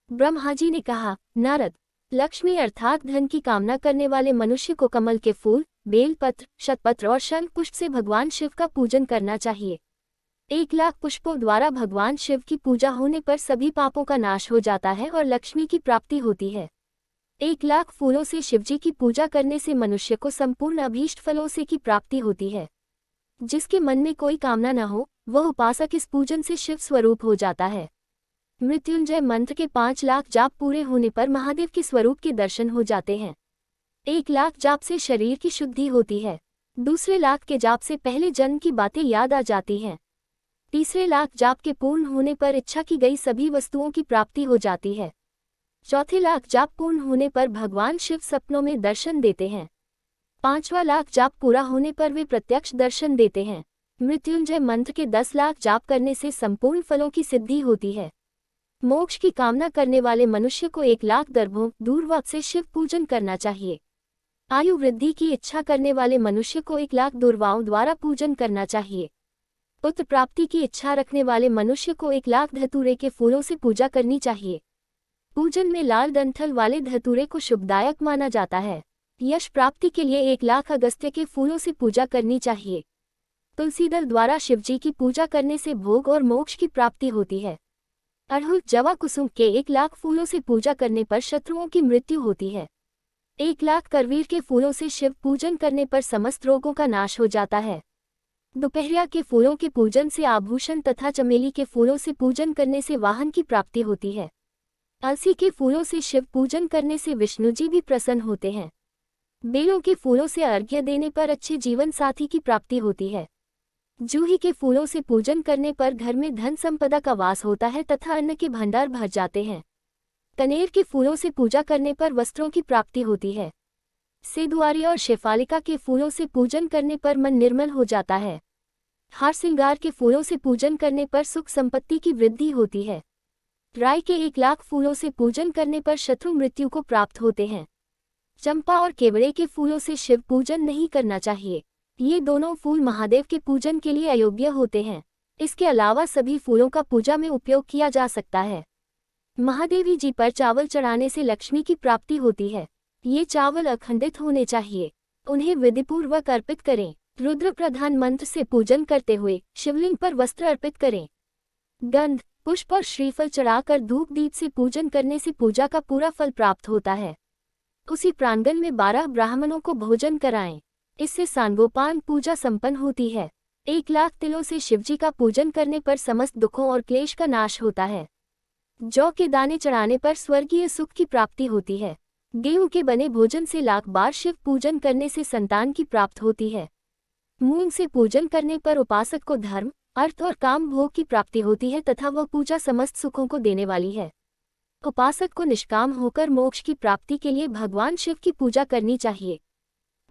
ब्रह्मा जी ने कहा, नारद, लक्ष्मी अर्थात धन की कामना करने वाले मनुष्य को कमल के फूल, बेलपत्र, शतपत्र और शंख पुष्प से भगवान शिव का पूजन करना चाहिए। 1,00,000 पुष्पों द्वारा भगवान शिव की पूजा होने पर सभी पापों का नाश हो जाता है और लक्ष्मी की प्राप्ति होती है। 1,00,000 फूलों से शिवजी की पूजा करने से मनुष्य को संपूर्ण अभीष्ट फलों से की प्राप्ति होती है। जिसके मन में कोई कामना न हो, वह उपासक इस पूजन से शिव स्वरूप हो जाता है। मृत्युंजय मंत्र के 5,00,000 जाप पूरे होने पर महादेव के स्वरूप के दर्शन हो जाते हैं। 1,00,000 जाप से शरीर की शुद्धि होती है। दूसरे लाख के जाप से पहले जन्म की बातें याद आ जाती हैं। तीसरे लाख जाप के पूर्ण होने पर इच्छा की गई सभी वस्तुओं की प्राप्ति हो जाती है। चौथे लाख जाप पूर्ण होने पर भगवान शिव सपनों में दर्शन देते हैं। 5वां लाख जाप पूरा होने पर वे प्रत्यक्ष दर्शन देते हैं। मृत्युंजय मंत्र के 10 लाख जाप करने से संपूर्ण फलों की सिद्धि होती है। मोक्ष की कामना करने वाले मनुष्य को 1,00,000 दर्भों दूर्वा से शिव पूजन करना चाहिए। आयु वृद्धि की इच्छा करने वाले मनुष्य को 1,00,000 दूर्वाओं द्वारा पूजन करना चाहिए। पुत्र प्राप्ति की इच्छा रखने वाले मनुष्य को 1,00,000 धतूरे के फूलों से पूजा करनी चाहिए। पूजन में लाल डंठल वाले धतूरे को शुभदायक माना जाता है। यश प्राप्ति के लिए 1,00,000 अगस्त्य के फूलों से पूजा करनी चाहिए। तुलसी दल द्वारा शिवजी की पूजा करने से भोग और मोक्ष की प्राप्ति होती है। अड़हुल जवा कुसुम के 1,00,000 फूलों से पूजा करने पर शत्रुओं की मृत्यु होती है। 1,00,000 करवीर के फूलों से शिव पूजन करने पर समस्त रोगों का नाश हो जाता है। दोपहरिया के फूलों के पूजन से आभूषण तथा चमेली के फूलों से पूजन करने से वाहन की प्राप्ति होती है। अलसी के फूलों से शिव पूजन करने से विष्णु जी भी प्रसन्न होते हैं। बेलों के फूलों से अर्घ्य देने पर अच्छे जीवन साथी की प्राप्ति होती है। जूही के फूलों से पूजन करने पर घर में धन संपदा का वास होता है तथा अन्न के भंडार भर जाते हैं। कनेर के फूलों से पूजा करने पर वस्त्रों की प्राप्ति होती है। सेदुआरी और शेफालिका के फूलों से पूजन करने पर मन निर्मल हो जाता है। हार श्रृंगार के फूलों से पूजन करने पर सुख संपत्ति की वृद्धि होती है। राई के 1,00,000 फूलों से पूजन करने पर शत्रु मृत्यु को प्राप्त होते हैं। चंपा और केवड़े के फूलों से शिव पूजन नहीं करना चाहिए। ये दोनों फूल महादेव के पूजन के लिए अयोग्य होते हैं। इसके अलावा सभी फूलों का पूजा में उपयोग किया जा सकता है। महादेवी जी पर चावल चढ़ाने से लक्ष्मी की प्राप्ति होती है। ये चावल अखंडित होने चाहिए। उन्हें विधिपूर्वक अर्पित करें। रुद्र प्रधान मंत्र से पूजन करते हुए शिवलिंग पर वस्त्र अर्पित करें। गंध, पुष्प और श्रीफल चढ़ाकर धूप दीप से पूजन करने से पूजा का पूरा फल प्राप्त होता है। उसी प्रांगण में 12 ब्राह्मणों को भोजन कराएं। इससे सांगोपांग पूजा संपन्न होती है। 1,00,000 तिलों से शिवजी का पूजन करने पर समस्त दुखों और क्लेश का नाश होता है। जौ के दाने चढ़ाने पर स्वर्गीय सुख की प्राप्ति होती है। गेहूं के बने भोजन से 1,00,000 बार शिव पूजन करने से संतान की प्राप्ति होती है। मूंग से पूजन करने पर उपासक को धर्म, अर्थ और काम भोग की प्राप्ति होती है तथा वह पूजा समस्त सुखों को देने वाली है। उपासक को निष्काम होकर मोक्ष की प्राप्ति के लिए भगवान शिव की पूजा करनी चाहिए।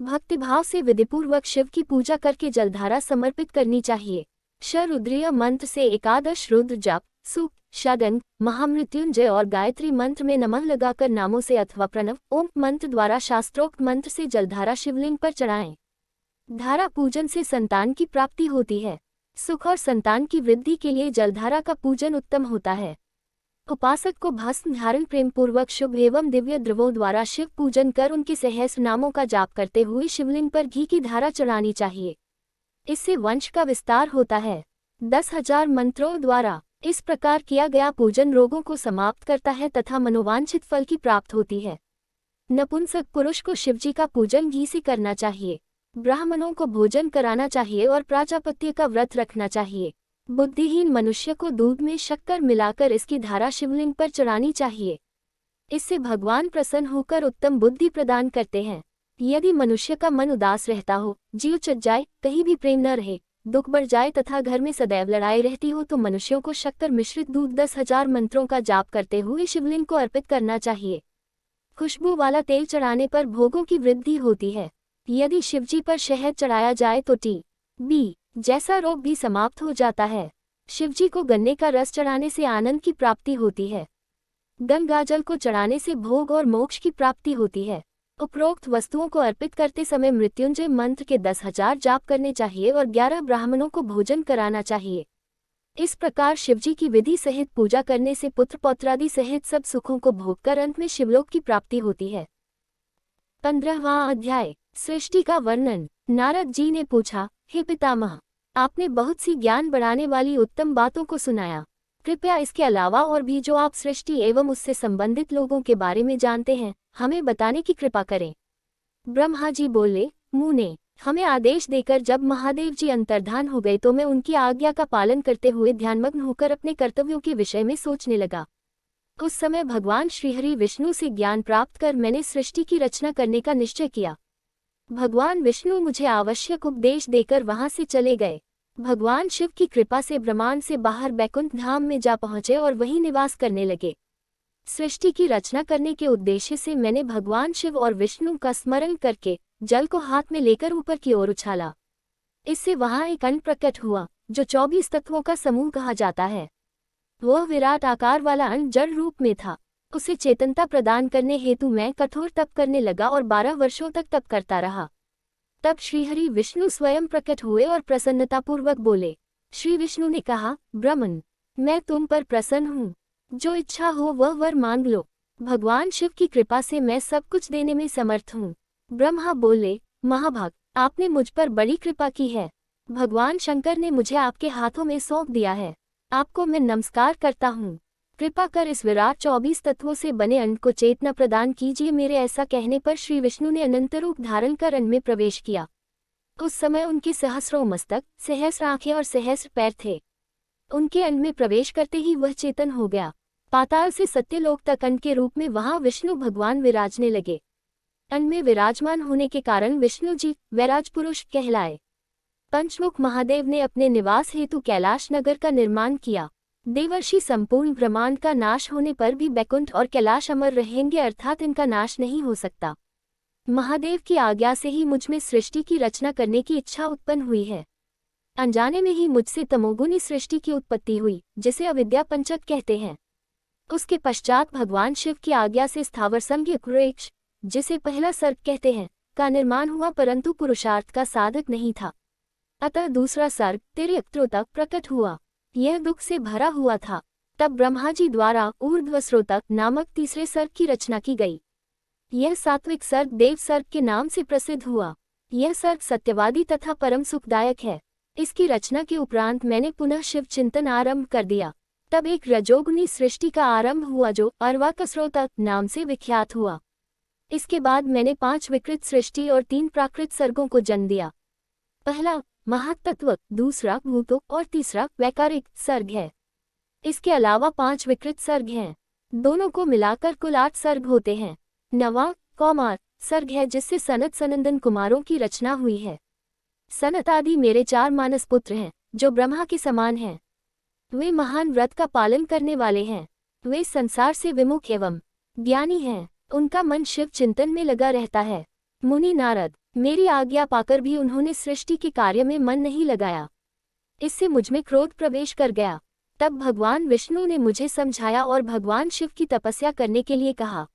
भक्तिभाव से विधिपूर्वक शिव की पूजा करके जलधारा समर्पित करनी चाहिए। शरुद्रीय मंत्र से एकादश रुद्र जप, सूक्त, षडंग, महामृत्युंजय और गायत्री मंत्र में नमः लगाकर नामों से अथवा प्रणव ओम मंत्र द्वारा शास्त्रोक्त मंत्र से जलधारा शिवलिंग पर चढ़ाएं। धारा पूजन से संतान की प्राप्ति होती है। सुख और संतान की वृद्धि के लिए जलधारा का पूजन उत्तम होता है। उपासक को भस्म धारण प्रेम पूर्वक शुभ एवं दिव्य द्रवों द्वारा शिव पूजन कर उनके सहस्र नामों का जाप करते हुए शिवलिंग पर घी की धारा चढ़ानी चाहिए। इससे वंश का विस्तार होता है। 10,000 मंत्रों द्वारा इस प्रकार किया गया पूजन रोगों को समाप्त करता है तथा मनोवांछित फल की प्राप्ति होती है। नपुंसक पुरुष को शिवजी का पूजन घी से करना चाहिए। ब्राह्मणों को भोजन कराना चाहिए और प्राजापत्य का व्रत रखना चाहिए। बुद्धिहीन मनुष्य को दूध में शक्कर मिलाकर इसकी धारा शिवलिंग पर चढ़ानी चाहिए। इससे भगवान प्रसन्न होकर उत्तम बुद्धि प्रदान करते हैं। यदि मनुष्य का मन उदास रहता हो, जीव चट जाए, कहीं भी प्रेम न रहे, दुख बढ़ जाए तथा घर में सदैव लड़ाई रहती हो, तो मनुष्यों को शक्कर मिश्रित दूध 10,000 मंत्रों का जाप करते हुए शिवलिंग को अर्पित करना चाहिए। खुशबू वाला तेल चढ़ाने पर भोगों की वृद्धि होती है। यदि शिवजी पर शहद चढ़ाया जाए तो टी.बी. जैसा रोग भी समाप्त हो जाता है। शिवजी को गन्ने का रस चढ़ाने से आनंद की प्राप्ति होती है। गंगाजल को चढ़ाने से भोग और मोक्ष की प्राप्ति होती है। उपरोक्त वस्तुओं को अर्पित करते समय मृत्युंजय मंत्र के 10,000 जाप करने चाहिए और 11 ब्राह्मणों को भोजन कराना चाहिए। इस प्रकार शिवजी की विधि सहित पूजा करने से पुत्र पौत्रादि सहित सब सुखों को भोगकर अंत में शिवलोक की प्राप्ति होती है। 15वां अध्याय, सृष्टि का वर्णन। नारद जी ने पूछा, हे पितामह, आपने बहुत सी ज्ञान बढ़ाने वाली उत्तम बातों को सुनाया। कृपया इसके अलावा और भी जो आप सृष्टि एवं उससे संबंधित लोगों के बारे में जानते हैं, हमें बताने की कृपा करें। ब्रह्मा जी बोले, मुने, हमें आदेश देकर जब महादेव जी अंतर्धान हो गए तो मैं उनकी आज्ञा का पालन करते हुए ध्यानमग्न होकर अपने कर्तव्यों के विषय में सोचने लगा। उस समय भगवान श्रीहरि विष्णु से ज्ञान प्राप्त कर मैंने सृष्टि की रचना करने का निश्चय किया। भगवान विष्णु मुझे आवश्यक उपदेश देकर वहां से चले गए। भगवान शिव की कृपा से ब्रह्मांड से बाहर बैकुंठ धाम में जा पहुंचे और वहीं निवास करने लगे। सृष्टि की रचना करने के उद्देश्य से मैंने भगवान शिव और विष्णु का स्मरण करके जल को हाथ में लेकर ऊपर की ओर उछाला। इससे वहां एक अंड प्रकट हुआ जो 24 तत्वों का समूह कहा जाता है। वह विराट आकार वाला अंड जड़ रूप में था। उसे चेतनता प्रदान करने हेतु मैं कठोर तप करने लगा और 12 वर्षों तक तप करता रहा। तब श्रीहरि विष्णु स्वयं प्रकट हुए और प्रसन्नतापूर्वक बोले। श्री विष्णु ने कहा, ब्रह्मन, मैं तुम पर प्रसन्न हूँ, जो इच्छा हो वह वर मांग लो। भगवान शिव की कृपा से मैं सब कुछ देने में समर्थ हूँ। ब्रह्मा बोले, महाभाग, आपने मुझ पर बड़ी कृपा की है। भगवान शंकर ने मुझे आपके हाथों में सौंप दिया है। आपको मैं नमस्कार करता हूँ। कृपा कर इस विराट 24 तत्वों से बने अंड को चेतना प्रदान कीजिए। मेरे ऐसा कहने पर श्री विष्णु ने अनंत रूप धारण कर अंड में प्रवेश किया। उस समय उनके सहस्रों मस्तक, सहस्र आंखें और सहस्र पैर थे। उनके अंड में प्रवेश करते ही वह चेतन हो गया। पाताल से सत्यलोक तक अंड के रूप में वहां विष्णु भगवान विराजने लगे। अंड में विराजमान होने के कारण विष्णु जी वैराज पुरुष कहलाए। पंचमुख महादेव ने अपने निवास हेतु कैलाश नगर का निर्माण किया। देवर्षि संपूर्ण ब्रह्मांड का नाश होने पर भी बैकुंठ और कैलाश अमर रहेंगे, अर्थात इनका नाश नहीं हो सकता। महादेव की आज्ञा से ही मुझ में सृष्टि की रचना करने की इच्छा उत्पन्न हुई है। अनजाने में ही मुझसे तमोगुनी सृष्टि की उत्पत्ति हुई, जिसे अविद्या पंचक कहते हैं। उसके पश्चात भगवान शिव की आज्ञा से स्थावर संज्ञ वृक्ष, जिसे पहला सर्ग कहते हैं, का निर्माण हुआ, परंतु पुरुषार्थ का साधक नहीं था। अतः दूसरा सर्ग तिर्यक्त्रोतक प्रकट हुआ। यह दुख से भरा हुआ था। तब ब्रह्मा जी द्वारा ऊर्ध्वस्रोतक नामक तीसरे सर्ग की रचना की गई। यह सात्विक सर्ग देव सर्ग के नाम से प्रसिद्ध हुआ। यह सर्ग सत्यवादी तथा परम सुखदायक है। इसकी रचना के उपरांत मैंने पुनः शिव चिंतन आरंभ कर दिया। तब एक रजोगुनी सृष्टि का आरंभ हुआ जो अर्वाकस्रोतक नाम से विख्यात हुआ। इसके बाद मैंने 5 विकृत सृष्टि और 3 प्राकृत सर्गों को जन्म दिया। पहला महातत्व, दूसरा भूतों और तीसरा वैकारिक सर्ग है। इसके अलावा 5 विकृत सर्ग हैं। दोनों को मिलाकर कुल 8 सर्ग होते हैं। नवा कौमार सर्ग है, जिससे सनत सनंदन कुमारों की रचना हुई है। सनत आदि मेरे 4 मानस पुत्र हैं, जो ब्रह्मा के समान हैं। वे महान व्रत का पालन करने वाले हैं। वे संसार से विमुख एवं ज्ञानी हैं। उनका मन शिव चिंतन में लगा रहता है। मुनि नारद, मेरी आज्ञा पाकर भी उन्होंने सृष्टि के कार्य में मन नहीं लगाया। इससे मुझमें क्रोध प्रवेश कर गया। तब भगवान विष्णु ने मुझे समझाया और भगवान शिव की तपस्या करने के लिए कहा।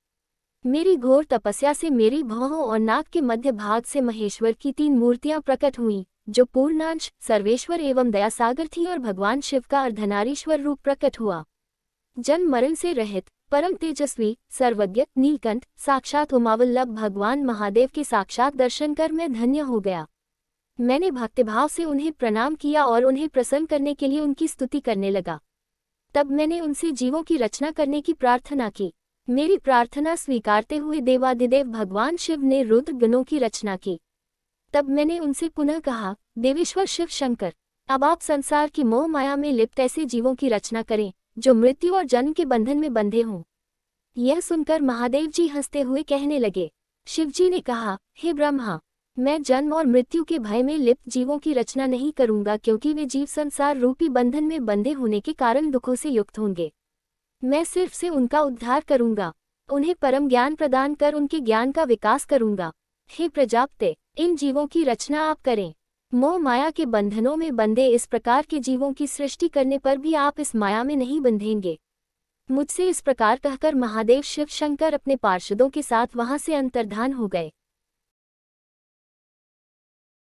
मेरी घोर तपस्या से मेरी भौहों और नाक के मध्य भाग से महेश्वर की 3 मूर्तियां प्रकट हुईं, जो पूर्णांश सर्वेश्वर एवं दयासागर थीं, और भगवान शिव का अर्धनारीश्वर रूप प्रकट हुआ। जन्म मरण से रहित परम तेजस्वी सर्वज्ञ नीलकंठ साक्षात उमावल्लभ भगवान महादेव के साक्षात दर्शन कर मैं धन्य हो गया। मैंने भक्तिभाव से उन्हें प्रणाम किया और उन्हें प्रसन्न करने के लिए उनकी स्तुति करने लगा। तब मैंने उनसे जीवों की रचना करने की प्रार्थना की। मेरी प्रार्थना स्वीकारते हुए देवादिदेव भगवान शिव ने रुद्र गणों की रचना की। तब मैंने उनसे पुनः कहा, देवेश्वर शिव शंकर, अब आप संसार की मोह माया में लिप्त ऐसे जीवों की रचना करें जो मृत्यु और जन्म के बंधन में बंधे हों। यह सुनकर महादेव जी हंसते हुए कहने लगे। शिवजी ने कहा, हे ब्रह्मा, मैं जन्म और मृत्यु के भय में लिप्त जीवों की रचना नहीं करूंगा, क्योंकि वे जीव संसार रूपी बंधन में बंधे होने के कारण दुखों से युक्त होंगे। मैं सिर्फ से उनका उद्धार करूंगा, उन्हें परम ज्ञान प्रदान कर उनके ज्ञान का विकास करूंगा। हे प्रजापते, इन जीवों की रचना आप करें। मोह माया के बंधनों में बंधे इस प्रकार के जीवों की सृष्टि करने पर भी आप इस माया में नहीं बंधेंगे। मुझसे इस प्रकार कहकर महादेव शिव शंकर अपने पार्षदों के साथ वहां से अंतर्धान हो गए।